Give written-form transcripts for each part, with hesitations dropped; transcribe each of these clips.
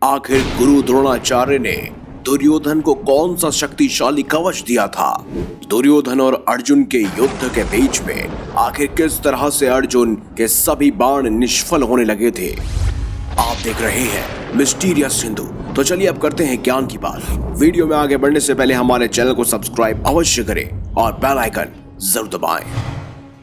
आखिर गुरु द्रोणाचार्य ने दुर्योधन को कौन सा शक्तिशाली कवच दिया था? दुर्योधन और अर्जुन के युद्ध के बीच में आखिर किस तरह से अर्जुन के सभी बाण निष्फल होने लगे थे? आप देख रहे हैं मिस्टीरियस हिंदू। तो चलिए अब करते हैं ज्ञान की बात। वीडियो में आगे बढ़ने से पहले हमारे चैनल को सब्सक्राइब अवश्य करें और बेल आइकन जरूर दबाएं।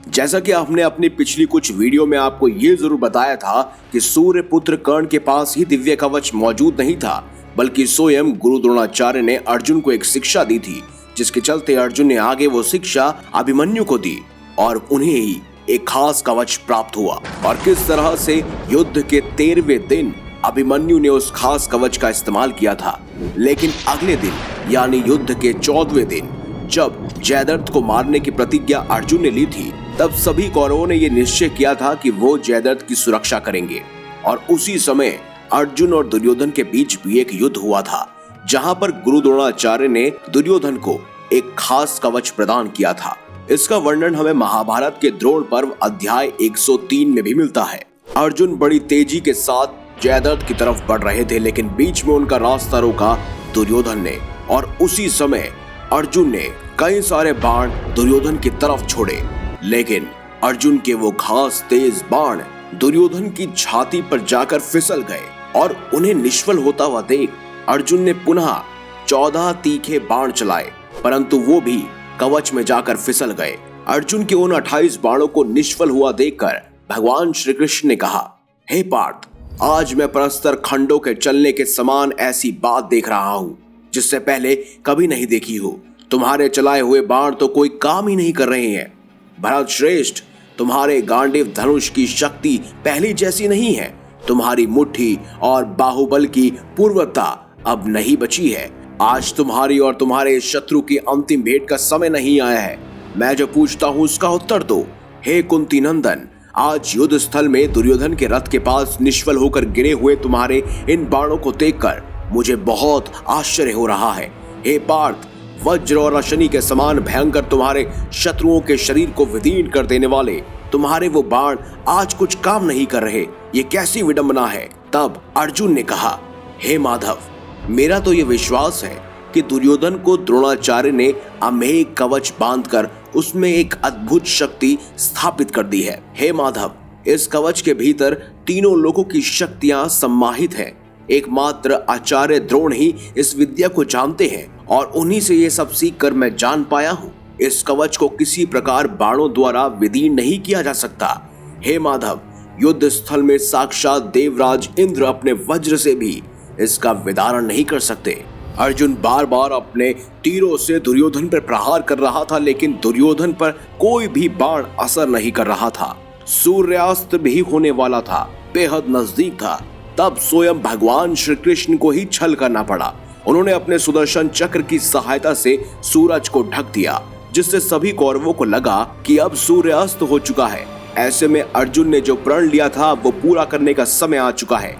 जैसा कि आपने अपनी पिछली कुछ वीडियो में आपको ये जरूर बताया था कि सूर्य पुत्र कर्ण के पास ही दिव्य कवच मौजूद नहीं था, बल्कि स्वयं गुरु द्रोणाचार्य ने अर्जुन को एक शिक्षा दी थी, जिसके चलते अर्जुन ने आगे वो शिक्षा अभिमन्यु को दी और उन्हें ही एक खास कवच प्राप्त हुआ। और किस तरह से युद्ध के 13वें दिन अभिमन्यु ने उस खास कवच का इस्तेमाल किया था। लेकिन अगले दिन यानी युद्ध के 14वें दिन जब जयद्रथ को मारने की प्रतिज्ञा अर्जुन ने ली थी, तब सभी कौरवों ने यह निश्चय किया था कि वो जयद्रथ की सुरक्षा करेंगे। और उसी समय अर्जुन और दुर्योधन के बीच भी एक युद्ध हुआ था, जहां पर गुरु द्रोणाचार्य ने दुर्योधन को एक खास कवच प्रदान किया था। इसका वर्णन हमें महाभारत के द्रोण पर्व अध्याय 103 में भी मिलता है। अर्जुन बड़ी तेजी के साथ जयद्रथ की तरफ बढ़ रहे थे, लेकिन बीच में उनका रास्ता रोका दुर्योधन ने। और उसी समय अर्जुन ने कई सारे बाण दुर्योधन की तरफ छोड़े, लेकिन अर्जुन के वो खास तेज बाण दुर्योधन की छाती पर जाकर फिसल गए और उन्हें निष्फल होता हुआ देख अर्जुन ने पुनः 14 तीखे बाण चलाए, परंतु वो भी कवच में जाकर फिसल गए। अर्जुन के उन 28 बाणों को निष्फल हुआ देखकर भगवान श्री कृष्ण ने कहा, हे पार्थ, आज मैं परस्तर खंडों के चलने के समान ऐसी बात देख रहा हूँ जिससे पहले कभी नहीं देखी हो। तुम्हारे चलाए हुए बाण तो कोई काम ही नहीं कर रहे हैं। भरत श्रेष्ठ, तुम्हारे गांडीव धनुष की शक्ति पहले जैसी नहीं है। तुम्हारी मुट्ठी और बाहुबल की पूर्वता अब नहीं बची है। आज तुम्हारी और तुम्हारे शत्रु की अंतिम भेंट का समय नहीं आया है। मैं जो पूछता हूँ उसका उत्तर दो। हे कुंती नंदन, आज युद्ध स्थल में दुर्योधन के रथ के पास निष्फल होकर गिरे हुए तुम्हारे इन बाणों को देखकर मुझे बहुत आश्चर्य हो रहा है। हे पार्थ, वज्र और अशनि के समान भयंकर तुम्हारे शत्रुओं के शरीर को विदीर्ण कर देने वाले तुम्हारे वो बाण आज कुछ काम नहीं कर रहे। ये कैसी विडंबना है। तब अर्जुन ने कहा, हे माधव, मेरा तो ये विश्वास है कि दुर्योधन को द्रोणाचार्य ने अमेय कवच बांधकर उसमें एक अद्भुत शक्ति स्थापित कर दी है। हे माधव, इस कवच के भीतर तीनों लोगों की शक्तियां सम्माहित हैं। एकमात्र आचार्य द्रोण ही इस विद्या को जानते हैं और उन्हीं से ये सब सीख कर मैं जान पाया हूँ। इस कवच को किसी प्रकार बाणों द्वारा विदीर्ण नहीं किया जा सकता। हे माधव, युद्ध स्थल में साक्षात देवराज इंद्र अपने वज्र से भी इसका विदारण नहीं कर सकते। अर्जुन बार बार अपने तीरों से दुर्योधन पर प्रहार कर रहा था, लेकिन दुर्योधन पर कोई भी बाण असर नहीं कर रहा था। सूर्यास्त भी होने वाला था, बेहद नजदीक था। तब स्वयं भगवान श्री कृष्ण को ही छल करना पड़ा। उन्होंने अपने सुदर्शन चक्र की सहायता से सूरज को ढक दिया, जिससे सभी कौरवों को लगा कि अब सूर्यास्त हो चुका है। ऐसे में अर्जुन ने जो प्रण लिया था वो पूरा करने का समय आ चुका है।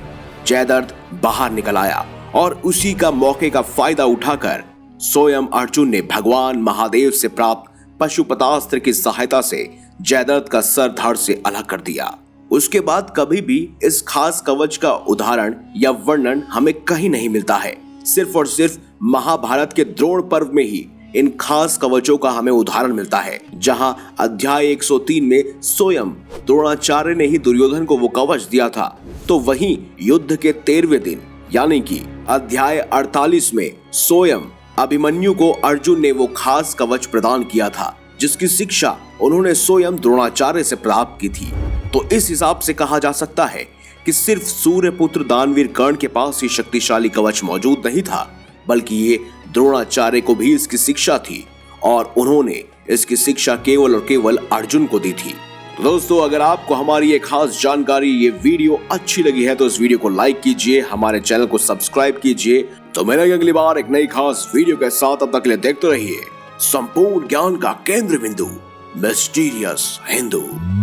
जयद्रथ बाहर निकल आया और उसी का मौके का फायदा उठाकर स्वयं अर्जुन ने भगवान महादेव से प्राप्त पशुपतास्त्र की सहायता से जयद्रथ का सर धड़ से अलग कर दिया। उसके बाद कभी भी इस खास कवच का उदाहरण या वर्णन हमें कहीं नहीं मिलता है। सिर्फ और सिर्फ महाभारत के द्रोण पर्व में ही इन खास कवचों का हमें उदाहरण मिलता है, जहां अध्याय 103 में स्वयं द्रोणाचार्य ने ही दुर्योधन को वो कवच दिया था। तो वहीं युद्ध के 13वें दिन यानी कि अध्याय 48 में स्वयं अभिमन्यु को अर्जुन ने वो खास कवच प्रदान किया था, जिसकी शिक्षा उन्होंने स्वयं द्रोणाचार्य से प्राप्त की थी। तो इस हिसाब से कहा जा सकता है कि सिर्फ सूर्य पुत्र दानवीर कर्ण के पास ही शक्तिशाली कवच मौजूद नहीं था, बल्कि ये द्रोणाचार्य को भी इसकी शिक्षा थी और उन्होंने इसकी शिक्षा केवल और केवल अर्जुन को दी थी। तो दोस्तों, अगर आपको हमारी ये खास जानकारी, ये वीडियो अच्छी लगी है तो इस वीडियो को लाइक कीजिए, हमारे चैनल को सब्सक्राइब कीजिए। तो मिलेंगे अगली बार एक नई खास वीडियो के साथ। तब तक के लिए देखते रहिए संपूर्ण ज्ञान का केंद्र बिंदु मिस्टीरियस हिंदू।